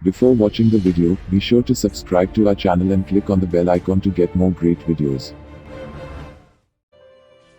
Before watching the video, be sure to subscribe to our channel and click on the bell icon to get more great videos.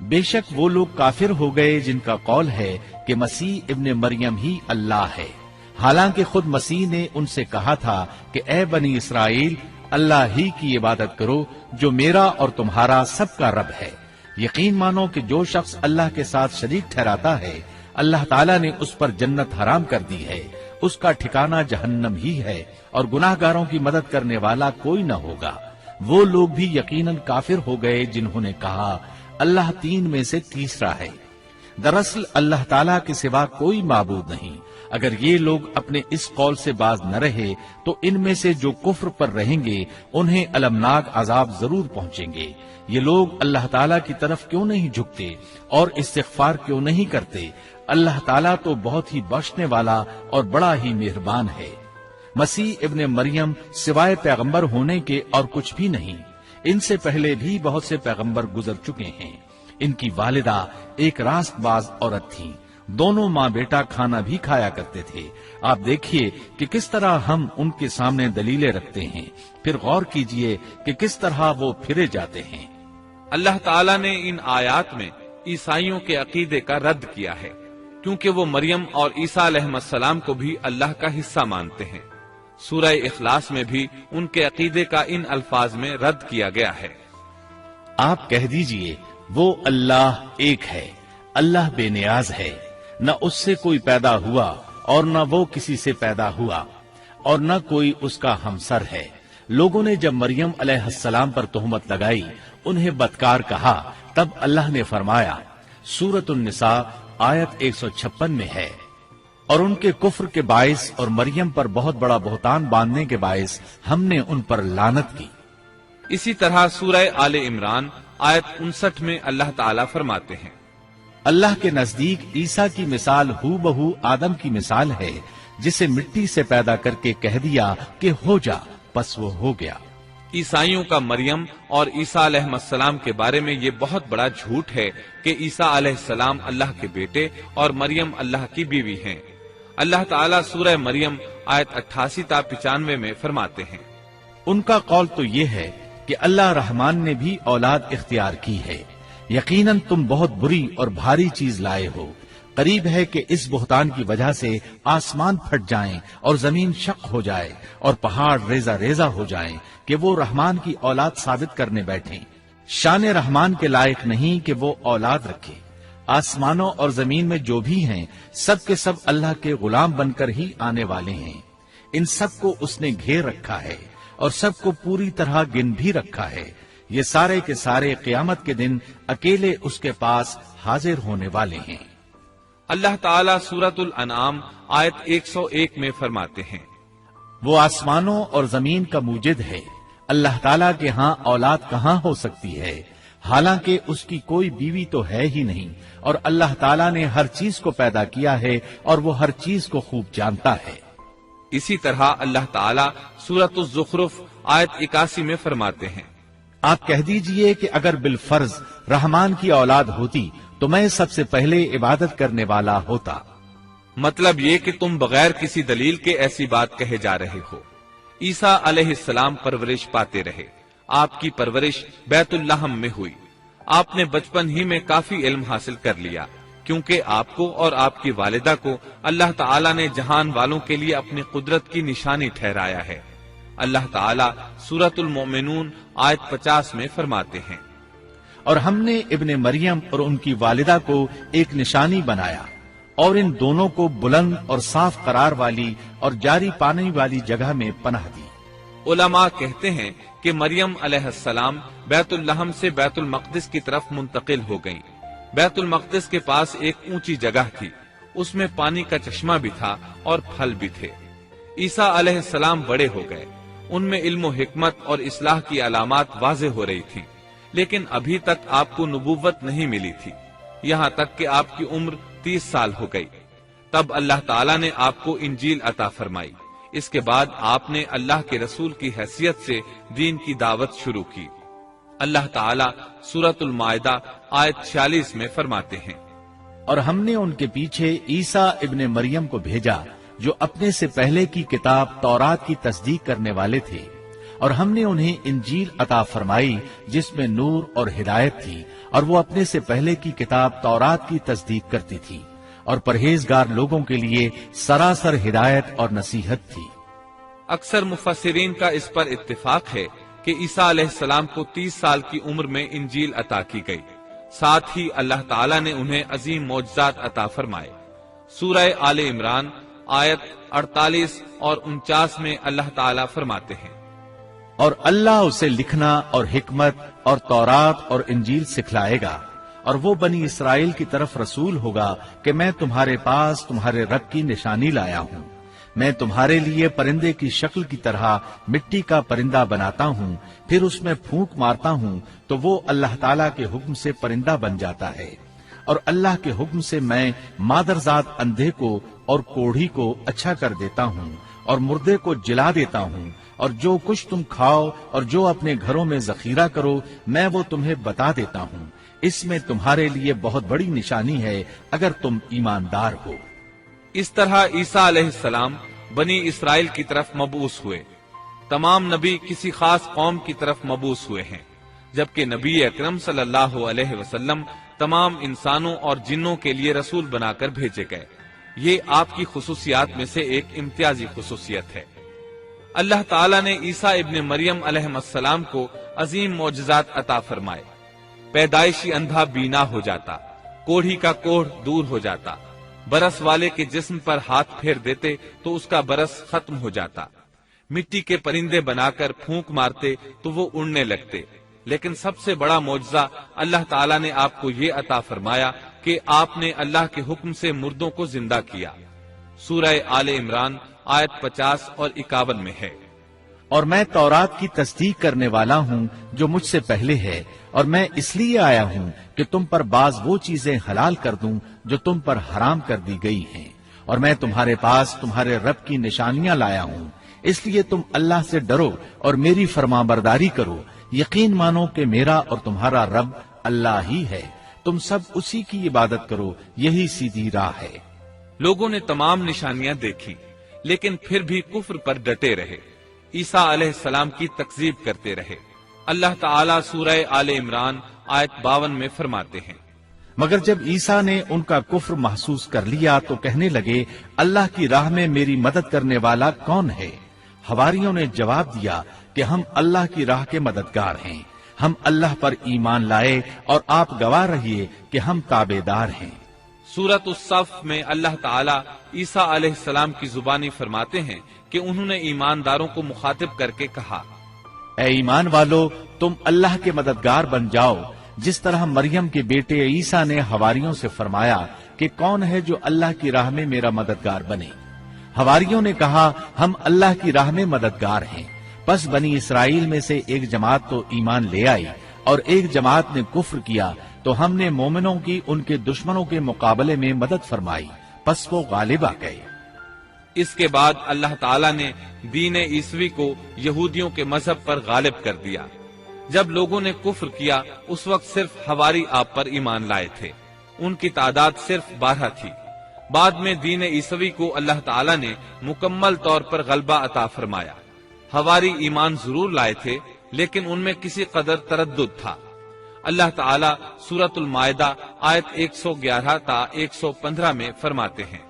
بے شک وہ لوگ کافر ہو گئے جن کا قول ہے کہ مسیح ابن مریم ہی اللہ ہے، حالانکہ خود مسیح نے ان سے کہا تھا کہ اے بنی اسرائیل، اللہ ہی کی عبادت کرو جو میرا اور تمہارا سب کا رب ہے۔ یقین مانو کہ جو شخص اللہ کے ساتھ شریک ٹھہراتا ہے، اللہ تعالیٰ نے اس پر جنت حرام کر دی ہے، اس کا ٹھکانہ جہنم ہی ہے، اور گناہگاروں کی مدد کرنے والا کوئی نہ ہوگا۔ وہ لوگ بھی یقیناً کافر ہو گئے جنہوں نے کہا اللہ تین میں سے تیسرا ہے۔ دراصل اللہ تعالیٰ کے سوا کوئی معبود نہیں۔ اگر یہ لوگ اپنے اس قول سے باز نہ رہے تو ان میں سے جو کفر پر رہیں گے انہیں المناک عذاب ضرور پہنچیں گے۔ یہ لوگ اللہ تعالیٰ کی طرف کیوں نہیں جھکتے اور استغفار کیوں نہیں کرتے؟ اللہ تعالیٰ تو بہت ہی بخشنے والا اور بڑا ہی مہربان ہے۔ مسیح ابن مریم سوائے پیغمبر ہونے کے اور کچھ بھی نہیں۔ ان سے پہلے بھی بہت سے پیغمبر گزر چکے ہیں۔ ان کی والدہ ایک راست باز عورت تھی، دونوں ماں بیٹا کھانا بھی کھایا کرتے تھے۔ آپ دیکھیے کہ کس طرح ہم ان کے سامنے دلیلیں رکھتے ہیں، پھر غور کیجئے کہ کس طرح وہ پھرے جاتے ہیں۔ اللہ تعالیٰ نے ان آیات میں عیسائیوں کے عقیدے کا رد کیا ہے، کیونکہ وہ مریم اور عیسیٰ علیہ السلام کو بھی اللہ کا حصہ مانتے ہیں۔ سورہ اخلاص میں بھی ان کے عقیدے کا ان الفاظ میں رد کیا گیا ہے۔ آپ کہہ دیجئے وہ اللہ ایک ہے، اللہ بے نیاز ہے، نہ اس سے کوئی پیدا ہوا اور نہ وہ کسی سے پیدا ہوا، اور نہ کوئی اس کا ہمسر ہے۔ لوگوں نے جب مریم علیہ السلام پر تہمت لگائی، انہیں بدکار کہا، تب اللہ نے فرمایا، سورۃ النساء آیت 156 میں ہے، اور ان کے کفر کے باعث اور مریم پر بہت بڑا بہتان باندھنے کے باعث ہم نے ان پر لعنت کی۔ اسی طرح سورہ آل عمران آیت 59 میں اللہ تعالیٰ فرماتے ہیں، اللہ کے نزدیک عیسیٰ کی مثال ہو بہو آدم کی مثال ہے، جسے مٹی سے پیدا کر کے کہہ دیا کہ ہو جا، پس وہ ہو گیا۔ عیسائیوں کا مریم اور عیسیٰ علیہ السلام کے بارے میں یہ بہت بڑا جھوٹ ہے کہ عیسیٰ علیہ السلام اللہ کے بیٹے اور مریم اللہ کی بیوی ہیں۔ اللہ تعالیٰ سورہ مریم آیت 88 تا 95 میں فرماتے ہیں، ان کا قول تو یہ ہے کہ اللہ رحمان نے بھی اولاد اختیار کی ہے، یقیناً تم بہت بری اور بھاری چیز لائے ہو۔ قریب ہے کہ اس بہتان کی وجہ سے آسمان پھٹ جائیں اور زمین شق ہو جائے اور پہاڑ ریزہ ریزہ ہو جائیں کہ وہ رحمان کی اولاد ثابت کرنے بیٹھیں۔ شان رحمان کے لائق نہیں کہ وہ اولاد رکھے۔ آسمانوں اور زمین میں جو بھی ہیں سب کے سب اللہ کے غلام بن کر ہی آنے والے ہیں۔ ان سب کو اس نے گھیر رکھا ہے اور سب کو پوری طرح گن بھی رکھا ہے۔ یہ سارے کے سارے قیامت کے دن اکیلے اس کے پاس حاضر ہونے والے ہیں۔ اللہ تعالیٰ سورۃ الانعام آیت 101 میں فرماتے ہیں، وہ آسمانوں اور زمین کا موجد ہے، اللہ تعالیٰ کے ہاں اولاد کہاں ہو سکتی ہے، حالانکہ اس کی کوئی بیوی تو ہے ہی نہیں، اور اللہ تعالیٰ نے ہر چیز کو پیدا کیا ہے اور وہ ہر چیز کو خوب جانتا ہے۔ اسی طرح اللہ تعالیٰ سورۃ الزخرف آیت 81 میں فرماتے ہیں، آپ کہہ دیجئے کہ اگر بالفرض رحمان کی اولاد ہوتی تو میں سب سے پہلے عبادت کرنے والا ہوتا۔ مطلب یہ کہ تم بغیر کسی دلیل کے ایسی بات کہے جا رہے ہو۔ عیسیٰ علیہ السلام پرورش پاتے رہے، آپ کی پرورش بیت اللحم میں ہوئی۔ آپ نے بچپن ہی میں کافی علم حاصل کر لیا، کیونکہ آپ کو اور آپ کی والدہ کو اللہ تعالیٰ نے جہان والوں کے لیے اپنی قدرت کی نشانی ٹھہرایا ہے۔ اللہ تعالیٰ سورۃ المؤمنون آیت 50 میں فرماتے ہیں، اور ہم نے ابن مریم اور ان کی والدہ کو ایک نشانی بنایا اور ان دونوں کو بلند اور صاف قرار والی اور جاری پانی والی جگہ میں پناہ دی۔ علماء کہتے ہیں کہ مریم علیہ السلام بیت اللحم سے بیت المقدس کی طرف منتقل ہو گئیں۔ بیت المقدس کے پاس ایک اونچی جگہ تھی، اس میں پانی کا چشمہ بھی تھا اور پھل بھی تھے۔ عیسیٰ علیہ السلام بڑے ہو گئے، ان میں علم و حکمت اور اصلاح کی علامات واضح ہو رہی تھی، لیکن ابھی تک آپ کو نبوت نہیں ملی تھی، یہاں تک کہ آپ کی عمر 30 سال ہو گئی۔ تب اللہ تعالیٰ نے آپ کو انجیل عطا فرمائی۔ اس کے بعد آپ نے اللہ کے رسول کی حیثیت سے دین کی دعوت شروع کی۔ اللہ تعالیٰ سورۃ المائدہ آیت 46 میں فرماتے ہیں، اور ہم نے ان کے پیچھے عیسیٰ ابن مریم کو بھیجا جو اپنے سے پہلے کی کتاب تورات کی تصدیق کرنے والے تھے۔ اور ہم نے انہیں انجیل عطا فرمائی جس میں نور اور ہدایت تھی، اور وہ اپنے سے پہلے کی کتاب تورات کی تصدیق کرتی تھی، اور پرہیزگار لوگوں کے لیے سراسر ہدایت اور نصیحت تھی۔ اکثر مفسرین کا اس پر اتفاق ہے کہ عیسیٰ علیہ السلام کو 30 سال کی عمر میں انجیل عطا کی گئی، ساتھ ہی اللہ تعالیٰ نے انہیں عظیم معجزات عطا فرمائے۔ سورہ آل عمران آیت 48 اور 49 میں اللہ تعالیٰ فرماتے ہیں، اور اللہ اسے لکھنا اور حکمت اور تورات اور انجیل سکھلائے گا، اور وہ بنی اسرائیل کی طرف رسول ہوگا کہ میں تمہارے پاس تمہارے رب کی نشانی لایا ہوں۔ میں تمہارے لیے پرندے کی شکل کی طرح مٹی کا پرندہ بناتا ہوں، پھر اس میں پھونک مارتا ہوں تو وہ اللہ تعالیٰ کے حکم سے پرندہ بن جاتا ہے، اور اللہ کے حکم سے میں مادرزاد اندھے کو اور کوڑھی کو اچھا کر دیتا ہوں، اور مردے کو جلا دیتا ہوں، اور جو کچھ تم کھاؤ اور جو اپنے گھروں میں ذخیرہ کرو میں وہ تمہیں بتا دیتا ہوں۔ اس میں تمہارے لیے بہت بڑی نشانی ہے اگر تم ایماندار ہو۔ اس طرح عیسیٰ علیہ السلام بنی اسرائیل کی طرف مبعوث ہوئے۔ تمام نبی کسی خاص قوم کی طرف مبعوث ہوئے ہیں، جبکہ نبی اکرم صلی اللہ علیہ وسلم تمام انسانوں اور جنوں کے لیے رسول بنا کر بھیجے گئے۔ یہ آپ کی خصوصیات میں سے ایک امتیازی خصوصیت ہے۔ اللہ تعالیٰ نے عیسیٰ ابن مریم علیہ السلام کو عظیم معجزات عطا فرمائے۔ پیدائشی اندھا بینا ہو جاتا، کوڑھی کا کوڑھ دور ہو جاتا، برس والے کے جسم پر ہاتھ پھیر دیتے تو اس کا برس ختم ہو جاتا، مٹی کے پرندے بنا کر پھونک مارتے تو وہ اڑنے لگتے۔ لیکن سب سے بڑا معجزہ اللہ تعالیٰ نے آپ کو یہ عطا فرمایا کہ آپ نے اللہ کے حکم سے مردوں کو زندہ کیا۔ سورہ آل عمران آیت 50 اور 51 میں ہے، اور میں تورات کی تصدیق کرنے والا ہوں جو مجھ سے پہلے ہے، اور میں اس لیے آیا ہوں کہ تم پر بعض وہ چیزیں حلال کر دوں جو تم پر حرام کر دی گئی ہیں، اور میں تمہارے پاس تمہارے رب کی نشانیاں لایا ہوں، اس لیے تم اللہ سے ڈرو اور میری فرمانبرداری کرو۔ یقین مانو کہ میرا اور تمہارا رب اللہ ہی ہے، تم سب اسی کی عبادت کرو، یہی سیدھی راہ ہے۔ لوگوں نے تمام نشانیاں دیکھی لیکن پھر بھی کفر پر ڈٹے رہے، عیسیٰ علیہ السلام کی تکذیب کرتے رہے۔ اللہ تعالیٰ سورہ آل عمران آیت 52 میں فرماتے ہیں، مگر جب عیسیٰ نے ان کا کفر محسوس کر لیا تو کہنے لگے، اللہ کی راہ میں میری مدد کرنے والا کون ہے؟ حواریوں نے جواب دیا کہ ہم اللہ کی راہ کے مددگار ہیں، ہم اللہ پر ایمان لائے اور آپ گواہ رہیے کہ ہم تابعدار ہیں۔ سورۃ الصف میں اللہ تعالیٰ عیسیٰ علیہ السلام کی زبانی فرماتے ہیں کہ انہوں نے ایمانداروں کو مخاطب کر کے کہا، اے ایمان والو، تم اللہ کے مددگار بن جاؤ، جس طرح مریم کے بیٹے عیسیٰ نے حواریوں سے فرمایا کہ کون ہے جو اللہ کی راہ میں میرا مددگار بنے؟ حواریوں نے کہا، ہم اللہ کی راہ میں مددگار ہیں۔ پس بنی اسرائیل میں سے ایک جماعت تو ایمان لے آئی اور ایک جماعت نے کفر کیا، تو ہم نے مومنوں کی ان کے دشمنوں کے مقابلے میں مدد فرمائی، پس وہ غالب آ گئے۔ اس کے بعد اللہ تعالیٰ نے دین عیسوی کو یہودیوں کے مذہب پر غالب کر دیا۔ جب لوگوں نے کفر کیا اس وقت صرف حواری آپ پر ایمان لائے تھے، ان کی تعداد صرف 12 تھی۔ بعد میں دین عیسوی کو اللہ تعالیٰ نے مکمل طور پر غلبہ عطا فرمایا۔ حواری ایمان ضرور لائے تھے لیکن ان میں کسی قدر تردد تھا۔ اللہ تعالیٰ سورۃ المائدہ آیت 111 تا 115 میں فرماتے ہیں،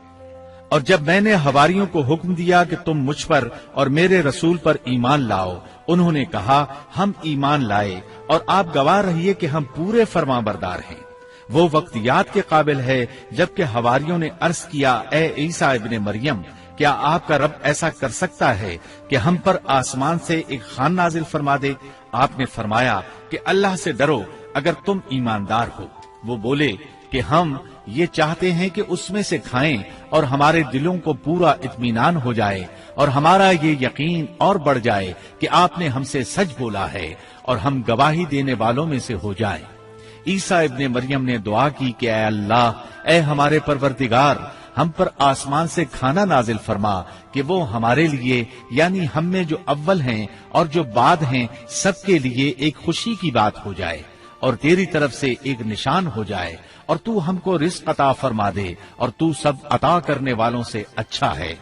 اور جب میں نے حواریوں کو حکم دیا کہ تم مجھ پر اور میرے رسول پر ایمان لاؤ، انہوں نے کہا، ہم ایمان لائے اور آپ گواہ رہیے کہ ہم پورے فرمانبردار ہیں۔ وہ وقت یاد کے قابل ہے جبکہ حواریوں نے عرض کیا، اے عیسیٰ ابن مریم، کیا آپ کا رب ایسا کر سکتا ہے کہ ہم پر آسمان سے ایک خوان نازل فرما دے؟ آپ نے فرمایا کہ اللہ سے ڈرو اگر تم ایماندار ہو۔ وہ بولے کہ ہم یہ چاہتے ہیں کہ اس میں سے کھائیں اور ہمارے دلوں کو پورا اطمینان ہو جائے اور ہمارا یہ یقین اور بڑھ جائے کہ آپ نے ہم سے سچ بولا ہے اور ہم گواہی دینے والوں میں سے ہو جائیں۔ عیسیٰ ابن مریم نے دعا کی کہ اے اللہ، اے ہمارے پروردگار، ہم پر آسمان سے کھانا نازل فرما کہ وہ ہمارے لیے یعنی ہم میں جو اول ہیں اور جو بعد ہیں سب کے لیے ایک خوشی کی بات ہو جائے اور تیری طرف سے ایک نشان ہو جائے، اور تو ہم کو رزق عطا فرما دے اور تو سب عطا کرنے والوں سے اچھا ہے۔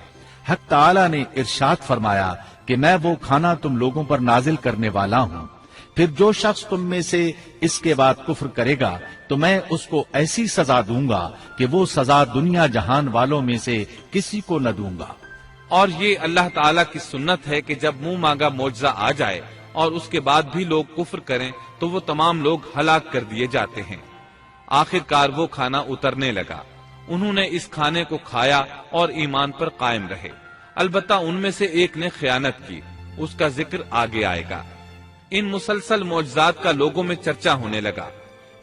حق تعالی نے ارشاد فرمایا کہ میں وہ کھانا تم لوگوں پر نازل کرنے والا ہوں، پھر جو شخص تم میں سے اس کے بعد کفر کرے گا تو میں اس کو ایسی سزا دوں گا کہ وہ سزا دنیا جہان والوں میں سے کسی کو نہ دوں گا۔ اور یہ اللہ تعالیٰ کی سنت ہے کہ جب منہ مانگا معجزہ آ جائے اور اس کے بعد بھی لوگ کفر کریں تو وہ تمام لوگ ہلاک کر دیے جاتے ہیں۔ آخر کار وہ کھانا اترنے لگا، انہوں نے اس کھانے کو کھایا اور ایمان پر قائم رہے، البتہ ان میں سے ایک نے خیانت کی، اس کا ذکر آگے آئے گا۔ ان مسلسل معجزات کا لوگوں میں چرچا ہونے لگا۔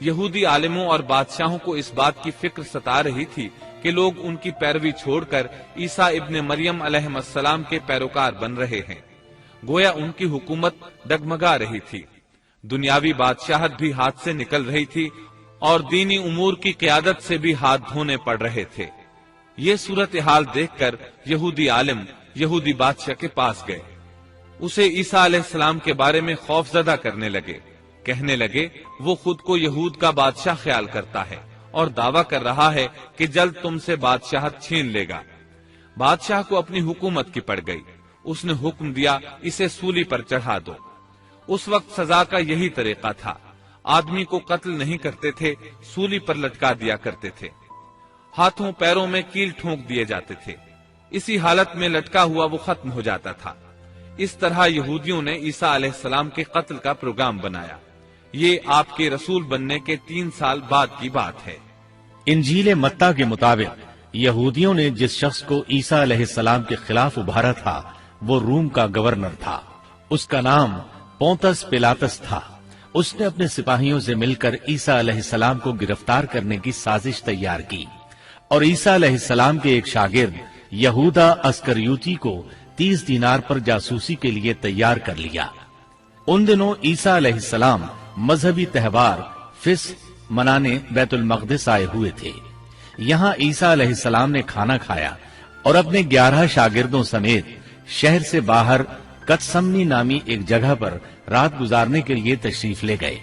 یہودی عالموں اور بادشاہوں کو اس بات کی فکر ستا رہی تھی کہ لوگ ان کی پیروی چھوڑ کر عیسیٰ ابن مریم علیہ السلام کے پیروکار بن رہے ہیں، گویا ان کی حکومت ڈگمگا رہی تھی، دنیاوی بادشاہت بھی ہاتھ سے نکل رہی تھی اور دینی امور کی قیادت سے بھی ہاتھ دھونے پڑ رہے تھے۔ یہ صورتحال دیکھ کر یہودی عالم یہودی بادشاہ کے پاس گئے، اسے عیسیٰ علیہ السلام کے بارے میں خوف زدہ کرنے لگے، کہنے لگے وہ خود کو یہود کا بادشاہ خیال کرتا ہے اور دعویٰ کر رہا ہے کہ جلد تم سے بادشاہت چھین لے گا۔ بادشاہ کو اپنی حکومت کی پڑ گئی، اس نے حکم دیا اسے سولی پر چڑھا دو۔ اس وقت سزا کا یہی طریقہ تھا، آدمی کو قتل نہیں کرتے تھے، سولی پر لٹکا دیا کرتے تھے، ہاتھوں پیروں میں کیل ٹھونک دیے جاتے تھے، اسی حالت میں لٹکا ہوا وہ ختم ہو جاتا تھا۔ اس طرح یہودیوں نے عیسیٰ علیہ السلام کے قتل کا پروگرام بنایا۔ یہ آپ کے رسول بننے کے 3 سال بعد کی بات ہے۔ انجیل متی کے مطابق یہودیوں نے جس شخص کو عیسیٰ علیہ السلام کے خلاف ابھارا تھا وہ روم کا گورنر تھا، اس کا نام پونتس پیلاطس تھا۔ اس نے اپنے سپاہیوں سے مل کر عیسیٰ علیہ السلام کو گرفتار کرنے کی سازش تیار کی اور عیسیٰ علیہ السلام کے ایک شاگرد یہودا اسکریوتی کو 30 دینار پر جاسوسی کے لیے تیار کر لیا۔ ان دنوں عیسیٰ علیہ السلام مذہبی تہوار فصح منانے بیت المقدس آئے ہوئے تھے۔ یہاں عیسیٰ علیہ السلام نے کھانا کھایا اور اپنے 11 شاگردوں سمیت شہر سے باہر کتسمنی نامی ایک جگہ پر رات گزارنے کے لیے تشریف لے گئے۔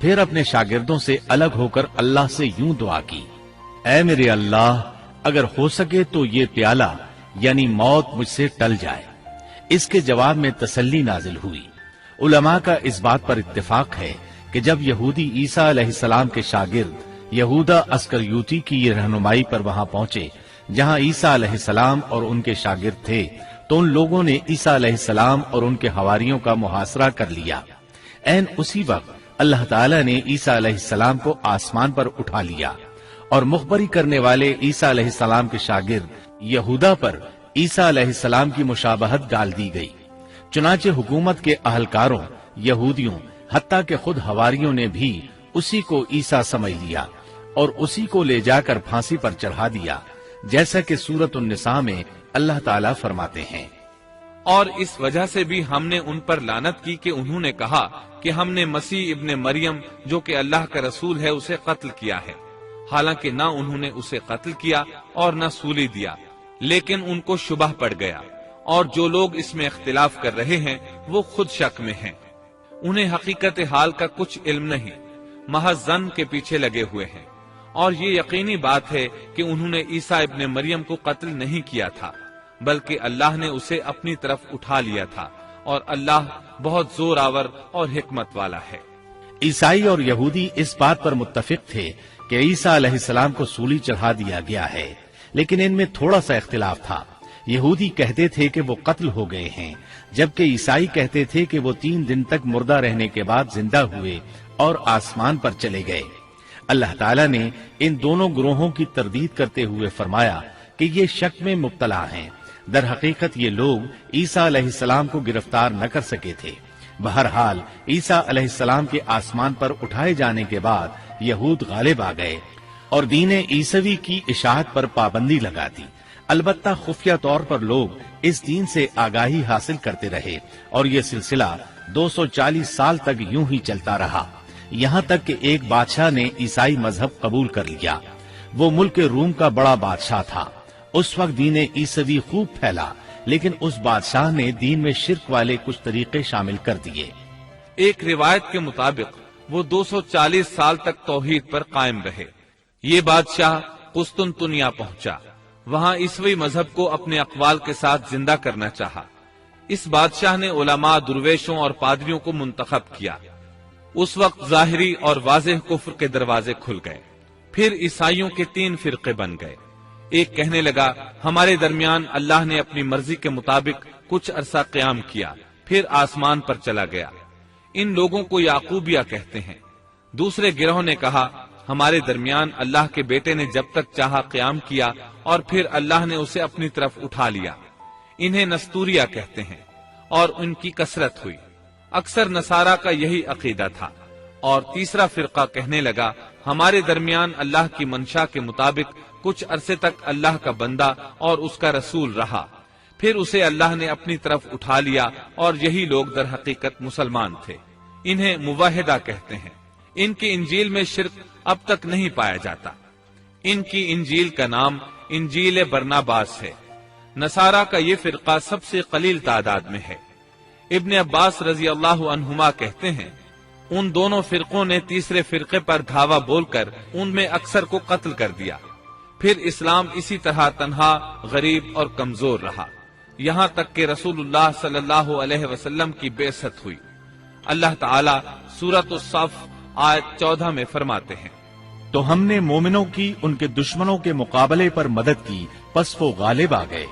پھر اپنے شاگردوں سے الگ ہو کر اللہ سے یوں دعا کی، اے میرے اللہ، اگر ہو سکے تو یہ پیالہ یعنی موت مجھ سے ٹل جائے۔ اس کے جواب میں تسلی نازل ہوئی۔ علماء کا اس بات پر اتفاق ہے کہ جب یہودی عیسیٰ علیہ السلام کے شاگرد یہودا اسکریوتی کی یہ رہنمائی پر وہاں پہنچے جہاں عیسیٰ علیہ السلام اور ان کے شاگرد تھے، تو ان لوگوں نے عیسیٰ علیہ السلام اور ان کے حواریوں کا محاصرہ کر لیا۔ عین اسی وقت اللہ تعالی نے عیسیٰ علیہ السلام کو آسمان پر اٹھا لیا اور مخبری کرنے والے عیسیٰ علیہ السلام کے شاگرد یہودا پر عیسیٰ علیہ السلام کی مشابہت ڈال دی گئی۔ چنانچہ حکومت کے اہلکاروں، یہودیوں، حتیٰ کہ خود حواریوں نے بھی اسی کو عیسیٰ سمجھ لیا اور اسی کو لے جا کر پھانسی پر چڑھا دیا، جیسا کہ سورۃ النساء میں اللہ تعالیٰ فرماتے ہیں، اور اس وجہ سے بھی ہم نے ان پر لعنت کی کہ انہوں نے کہا کہ ہم نے مسیح ابن مریم جو کہ اللہ کا رسول ہے اسے قتل کیا ہے، حالانکہ نہ انہوں نے اسے قتل کیا اور نہ سولی دیا، لیکن ان کو شبہ پڑ گیا، اور جو لوگ اس میں اختلاف کر رہے ہیں وہ خود شک میں ہیں، انہیں حقیقت حال کا کچھ علم نہیں، محض ظن کے پیچھے لگے ہوئے ہیں۔ اور یہ یقینی بات ہے کہ انہوں نے عیسیٰ ابن مریم کو قتل نہیں کیا تھا، بلکہ اللہ نے اسے اپنی طرف اٹھا لیا تھا، اور اللہ بہت زور آور اور حکمت والا ہے۔ عیسائی اور یہودی اس بات پر متفق تھے کہ عیسیٰ علیہ السلام کو سولی چڑھا دیا گیا ہے، لیکن ان میں تھوڑا سا اختلاف تھا۔ یہودی کہتے تھے کہ وہ قتل ہو گئے ہیں، جبکہ عیسائی کہتے تھے کہ وہ 3 دن تک مردہ رہنے کے بعد زندہ ہوئے اور آسمان پر چلے گئے۔ اللہ تعالیٰ نے ان دونوں گروہوں کی تردید کرتے ہوئے فرمایا کہ یہ شک میں مبتلا ہیں، در حقیقت یہ لوگ عیسیٰ علیہ السلام کو گرفتار نہ کر سکے تھے۔ بہرحال عیسیٰ علیہ السلام کے آسمان پر اٹھائے جانے کے بعد یہود غالب آ گئے اور دین عیسوی کی اشاعت پر پابندی لگا دی۔ البتہ خفیہ طور پر لوگ اس دین سے آگاہی حاصل کرتے رہے اور یہ سلسلہ 240 سال تک یوں ہی چلتا رہا، یہاں تک کہ ایک بادشاہ نے عیسائی مذہب قبول کر لیا۔ وہ ملک روم کا بڑا بادشاہ تھا۔ اس وقت دین عیسوی خوب پھیلا، لیکن اس بادشاہ نے دین میں شرک والے کچھ طریقے شامل کر دیے۔ ایک روایت کے مطابق وہ 240 سال تک توحید پر قائم رہے۔ یہ بادشاہ قسطنطنیہ پہنچا، وہاں عیسوی مذہب کو اپنے اقوال کے ساتھ زندہ کرنا چاہا۔ اس بادشاہ نے علماء، درویشوں اور پادریوں کو منتخب کیا۔ اس وقت ظاہری اور واضح کفر کے دروازے کھل گئے۔ پھر عیسائیوں کے 3 فرقے بن گئے۔ ایک کہنے لگا ہمارے درمیان اللہ نے اپنی مرضی کے مطابق کچھ عرصہ قیام کیا، پھر آسمان پر چلا گیا۔ ان لوگوں کو یعقوبیہ کہتے ہیں۔ دوسرے گروہ نے کہا ہمارے درمیان اللہ کے بیٹے نے جب تک چاہا قیام کیا اور پھر اللہ نے اسے اپنی طرف اٹھا لیا۔ انہیں نستوریہ کہتے ہیں اور ان کی کثرت ہوئی۔ اکثر نصارہ کا یہی عقیدہ تھا۔ اور تیسرا فرقہ کہنے لگا ہمارے درمیان اللہ کی منشا کے مطابق کچھ عرصے تک اللہ کا بندہ اور اس کا رسول رہا، پھر اسے اللہ نے اپنی طرف اٹھا لیا، اور یہی لوگ در حقیقت مسلمان تھے۔ انہیں موحدہ کہتے ہیں۔ ان کی انجیل میں شرک اب تک نہیں پایا جاتا۔ ان کی انجیل کا نام انجیل برناباس ہے۔ نصارہ کا یہ فرقہ سب سے قلیل تعداد میں ہے۔ ابن عباس رضی اللہ عنہما کہتے ہیں ان دونوں فرقوں نے تیسرے فرقے پر دھاوا بول کر ان میں اکثر کو قتل کر دیا۔ پھر اسلام اسی طرح تنہا، غریب اور کمزور رہا، یہاں تک کہ رسول اللہ صلی اللہ علیہ وسلم کی بعثت ہوئی۔ اللہ تعالی سورۃ الصف آیت 14 میں فرماتے ہیں تو ہم نے مومنوں کی ان کے دشمنوں کے مقابلے پر مدد کی، پس وہ غالب آ گئے۔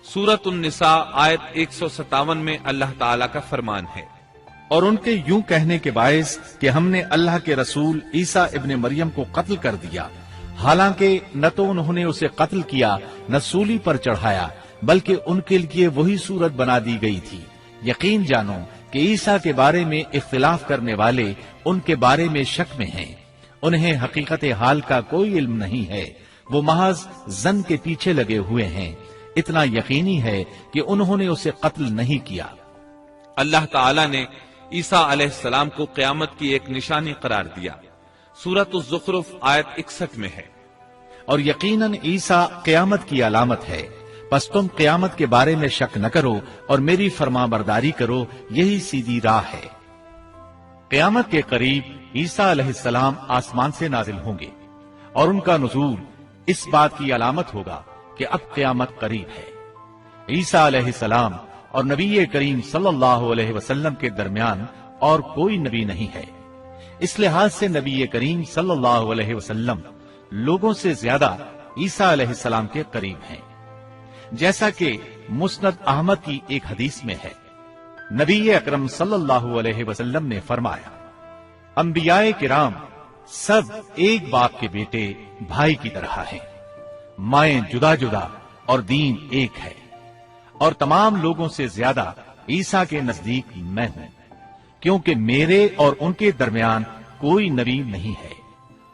سورۃ النساء آیت 157 میں اللہ تعالی کا فرمان ہے اور ان کے یوں کہنے کے باعث کہ ہم نے اللہ کے رسول عیسیٰ ابن مریم کو قتل کر دیا، حالانکہ نہ تو انہوں نے اسے قتل کیا نہ سولی پر چڑھایا، بلکہ ان کے لیے وہی صورت بنا دی گئی تھی۔ یقین جانو کہ عیسیٰ کے بارے میں اختلاف کرنے والے ان کے بارے میں شک میں ہیں، انہیں حقیقت حال کا کوئی علم نہیں ہے، وہ محض ظن کے پیچھے لگے ہوئے ہیں۔ اتنا یقینی ہے کہ انہوں نے اسے قتل نہیں کیا۔ اللہ تعالی نے عیسیٰ علیہ السلام کو قیامت کی ایک نشانی قرار دیا۔ سورۃ الزخرف آیت 61 میں ہے اور یقیناً عیسیٰ قیامت کی علامت ہے، پس تم قیامت کے بارے میں شک نہ کرو اور میری فرما برداری کرو، یہی سیدھی راہ ہے۔ قیامت کے قریب عیسیٰ علیہ السلام آسمان سے نازل ہوں گے، اور ان کا نزول اس بات کی علامت ہوگا کہ اب قیامت قریب ہے۔ عیسیٰ علیہ السلام اور نبی کریم صلی اللہ علیہ وسلم کے درمیان اور کوئی نبی نہیں ہے، اس لحاظ سے نبی کریم صلی اللہ علیہ وسلم لوگوں سے زیادہ عیسیٰ علیہ السلام کے قریب ہیں، جیسا کہ مسند احمد کی ایک حدیث میں ہے۔ نبی اکرم صلی اللہ علیہ وسلم نے فرمایا انبیاء کرام سب ایک باپ کے بیٹے بھائی کی طرح ہیں، مائیں جدا جدا اور دین ایک ہے، اور تمام لوگوں سے زیادہ عیسیٰ کے نزدیک میں ہوں، کیونکہ میرے اور ان کے درمیان کوئی نبی نہیں ہے۔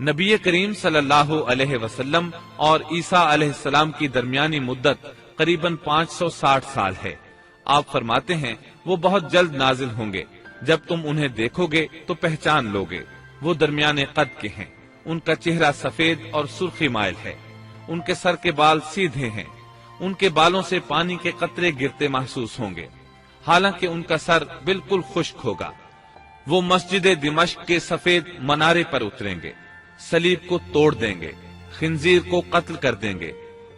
نبی کریم صلی اللہ علیہ وسلم اور عیسیٰ علیہ السلام کی درمیانی مدت قریباً 560 سال ہے۔ آپ فرماتے ہیں وہ بہت جلد نازل ہوں گے، جب تم انہیں دیکھو گے تو پہچان لوگے۔ وہ درمیانے قد کے ہیں، ان کا چہرہ سفید اور سرخی مائل ہے، ان کے سر کے بال سیدھے ہیں، ان کے بالوں سے پانی کے قطرے گرتے محسوس ہوں گے، حالانکہ ان کا سر بالکل خشک ہوگا۔ وہ مسجد دمشق کے سفید منارے پر اتریں گے، صلیب کو توڑ دیں گے، خنزیر کو قتل کر دیں گے،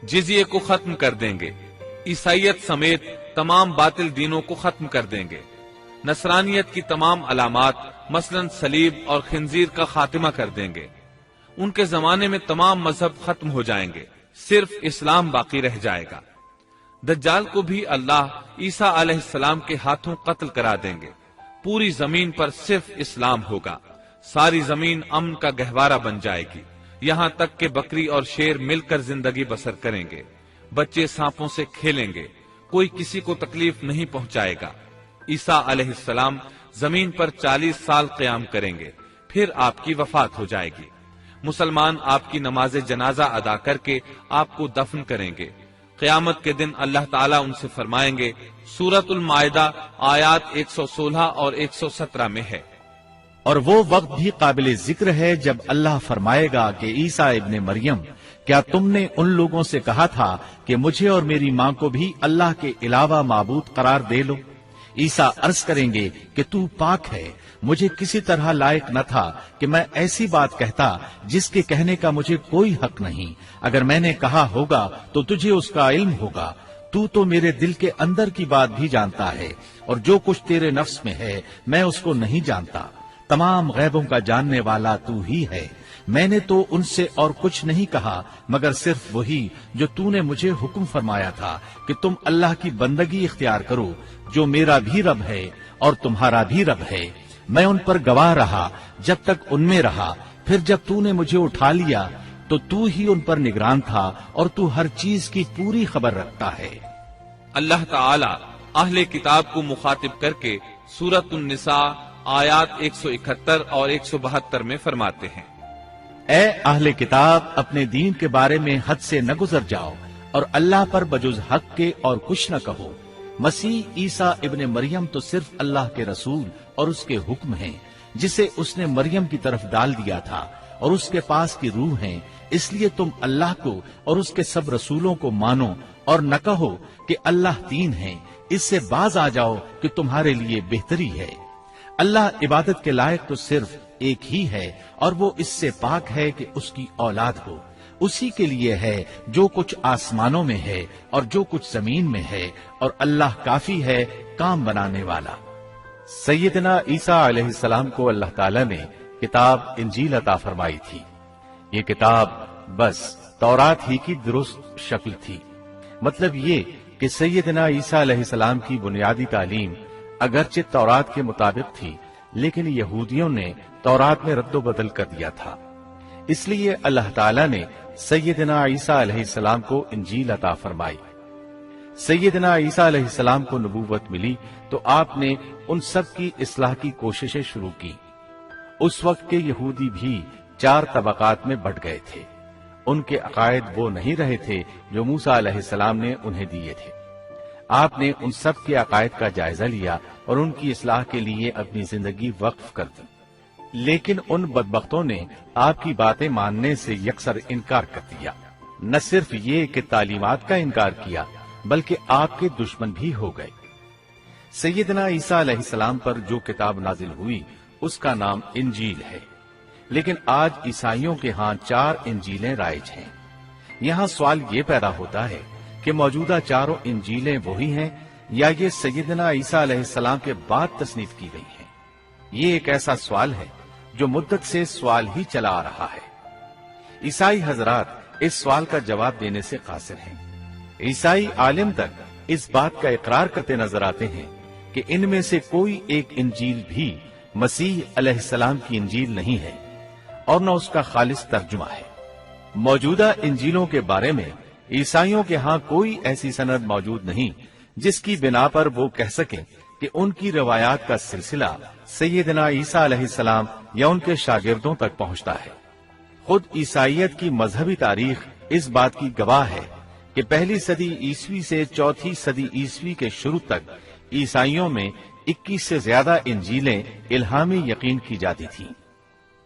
جزیے کو ختم کر دیں گے، عیسائیت سمیت تمام باطل دینوں کو ختم کر دیں گے، نصرانیت کی تمام علامات مثلا صلیب اور خنزیر کا خاتمہ کر دیں گے۔ ان کے زمانے میں تمام مذہب ختم ہو جائیں گے، صرف اسلام باقی رہ جائے گا۔ دجال کو بھی اللہ عیسیٰ علیہ السلام کے ہاتھوں قتل کرا دیں گے۔ پوری زمین پر صرف اسلام ہوگا، ساری زمین امن کا گہوارہ بن جائے گی، یہاں تک کہ بکری اور شیر مل کر زندگی بسر کریں گے، بچے سانپوں سے کھیلیں گے، کوئی کسی کو تکلیف نہیں پہنچائے گا۔ عیسیٰ علیہ السلام زمین پر 40 سال قیام کریں گے، پھر آپ کی وفات ہو جائے گی۔ مسلمان آپ کی نماز جنازہ ادا کر کے آپ کو دفن کریں گے۔ قیامت کے دن اللہ تعالیٰ ان سے فرمائیں گے، سورۃ المائدہ آیات 116 اور 117 میں ہے، اور وہ وقت بھی قابل ذکر ہے جب اللہ فرمائے گا کہ عیسیٰ ابن مریم، کیا تم نے ان لوگوں سے کہا تھا کہ مجھے اور میری ماں کو بھی اللہ کے علاوہ معبود قرار دے لو؟ عیسیٰ عرض کریں گے کہ تو پاک ہے، مجھے کسی طرح لائق نہ تھا کہ میں ایسی بات کہتا جس کے کہنے کا مجھے کوئی حق نہیں، اگر میں نے کہا ہوگا تو تجھے اس کا علم ہوگا، تو میرے دل کے اندر کی بات بھی جانتا ہے، اور جو کچھ تیرے نفس میں ہے میں اس کو نہیں جانتا، تمام غیبوں کا جاننے والا تو ہی ہے، میں نے تو ان سے اور کچھ نہیں کہا مگر صرف وہی جو تو نے مجھے حکم فرمایا تھا کہ تم اللہ کی بندگی اختیار کرو جو میرا بھی رب ہے اور تمہارا بھی رب ہے، میں ان پر گواہ رہا جب تک ان میں رہا، پھر جب تو نے مجھے اٹھا لیا تو تو ہی ان پر نگران تھا اور تو ہر چیز کی پوری خبر رکھتا ہے۔ اللہ تعالی اہل کتاب کو مخاطب کر کے سورۃ النساء آیات 171 اور 172 میں فرماتے ہیں، اے اہل کتاب، اپنے دین کے بارے میں حد سے نہ گزر جاؤ اور اللہ پر بجز حق کے اور کچھ نہ کہو۔ مسیح عیسیٰ ابن مریم تو صرف اللہ کے رسول اور اس کے حکم ہیں جسے اس نے مریم کی طرف ڈال دیا تھا، اور اس کے پاس کی روح ہیں، اس لیے تم اللہ کو اور اس کے سب رسولوں کو مانو اور نہ کہو کہ اللہ تین ہیں، اس سے باز آ جاؤ کہ تمہارے لیے بہتری ہے۔ اللہ عبادت کے لائق تو صرف ایک ہی ہے اور وہ اس سے پاک ہے کہ اس کی اولاد ہو، اسی کے لیے ہے جو کچھ آسمانوں میں ہے اور جو کچھ زمین میں ہے، اور اللہ کافی ہے کام بنانے والا۔ سیدنا عیسیٰ علیہ السلام کو اللہ تعالیٰ نے کتاب انجیل عطا فرمائی تھی۔ یہ کتاب بس تورات ہی کی درست شکل تھی، مطلب یہ کہ سیدنا عیسیٰ علیہ السلام کی بنیادی تعلیم اگرچہ تورات کے مطابق تھی، لیکن یہودیوں نے تورات میں رد و بدل کر دیا تھا، اس لیے اللہ تعالیٰ نے سیدنا عیسیٰ علیہ السلام کو انجیل عطا فرمائی۔ سیدنا عیسیٰ علیہ السلام کو نبوت ملی تو آپ نے ان سب کی اصلاح کی کوششیں شروع کی۔ اس وقت کے یہودی بھی 4 طبقات میں بٹ گئے تھے، ان کے عقائد وہ نہیں رہے تھے جو موسیٰ علیہ السلام نے انہیں دیے تھے۔ آپ نے ان سب کے عقائد کا جائزہ لیا اور ان کی اصلاح کے لیے اپنی زندگی وقف کر دی، لیکن ان بدبختوں نے آپ کی باتیں ماننے سے یکسر انکار کر دیا، نہ صرف یہ کہ تعلیمات کا انکار کیا بلکہ آپ کے دشمن بھی ہو گئے۔ سیدنا عیسیٰ علیہ السلام پر جو کتاب نازل ہوئی اس کا نام انجیل ہے، لیکن آج عیسائیوں کے ہاں 4 انجیلیں رائج ہیں۔ یہاں سوال یہ پیدا ہوتا ہے کہ موجودہ 4 انجیلیں وہی ہیں یا یہ سیدنا عیسیٰ علیہ السلام کے بعد تصنیف کی گئی ہیں؟ یہ ایک ایسا سوال ہے جو مدت سے سوال ہی چلا آ رہا ہے۔ عیسائی حضرات اس سوال کا جواب دینے سے قاصر ہیں۔ عیسائی عالم تک اس بات کا اقرار کرتے نظر آتے ہیں کہ ان میں سے کوئی ایک انجیل بھی مسیح علیہ السلام کی انجیل نہیں ہے اور نہ اس کا خالص ترجمہ ہے۔ موجودہ انجیلوں کے بارے میں عیسائیوں کے ہاں کوئی ایسی سند موجود نہیں جس کی بنا پر وہ کہہ سکیں کہ ان کی روایات کا سلسلہ سیدنا عیسیٰ علیہ السلام یا ان کے شاگردوں تک پہنچتا ہے۔ خود عیسائیت کی مذہبی تاریخ اس بات کی گواہ ہے کہ پہلی صدی عیسوی سے چوتھی صدی عیسوی کے شروع تک عیسائیوں میں 21 سے زیادہ انجیلیں الہامی یقین کی جاتی تھیں،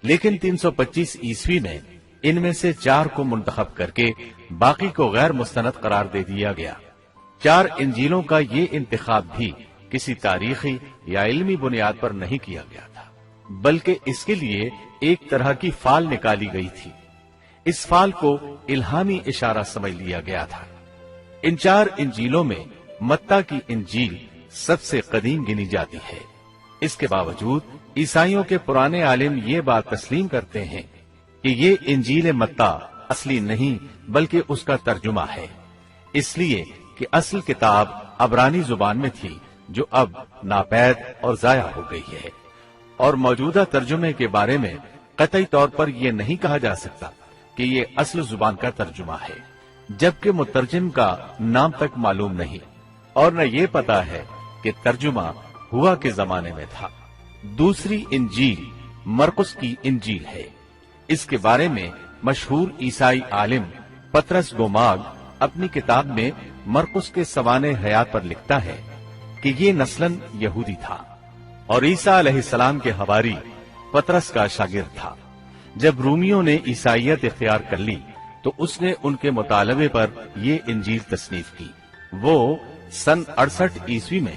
لیکن 325 عیسوی میں ان میں سے 4 کو منتخب کر کے باقی کو غیر مستند قرار دے دیا گیا۔ 4 انجیلوں کا یہ انتخاب بھی کسی تاریخی یا علمی بنیاد پر نہیں کیا گیا تھا، بلکہ اس کے لیے ایک طرح کی فال نکالی گئی تھی۔ اس فال کو الہامی اشارہ سمجھ لیا گیا تھا۔ ان 4 انجیلوں میں متی کی انجیل سب سے قدیم گنی جاتی ہے۔ اس کے باوجود عیسائیوں کے پرانے عالم یہ بات تسلیم کرتے ہیں کہ یہ انجیل متی اصلی نہیں بلکہ اس کا ترجمہ ہے، اس لیے کہ اصل کتاب عبرانی زبان میں تھی جو اب ناپید اور ضائع ہو گئی ہے، اور موجودہ ترجمے کے بارے میں قطعی طور پر یہ نہیں کہا جا سکتا کہ یہ اصل زبان کا ترجمہ ہے، جبکہ مترجم کا نام تک معلوم نہیں اور نہ یہ پتا ہے کہ ترجمہ ہوا کے زمانے میں تھا۔ دوسری انجیل مرقس کی انجیل ہے۔ اس کے بارے میں مشہور عیسائی عالم پطرس گوماگ اپنی کتاب میں مرقس کے سوانح حیات پر لکھتا ہے کہ یہ نسلاً یہودی تھا اور عیسیٰ علیہ السلام کے حواری پطرس کا شاگرد تھا۔ جب رومیوں نے عیسائیت اختیار کر لی تو اس نے ان کے مطالبے پر یہ انجیل تصنیف کی۔ وہ سن 68 عیسوی میں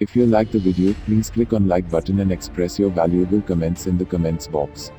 If you like the video, please click on like button and express your valuable comments in the comments box.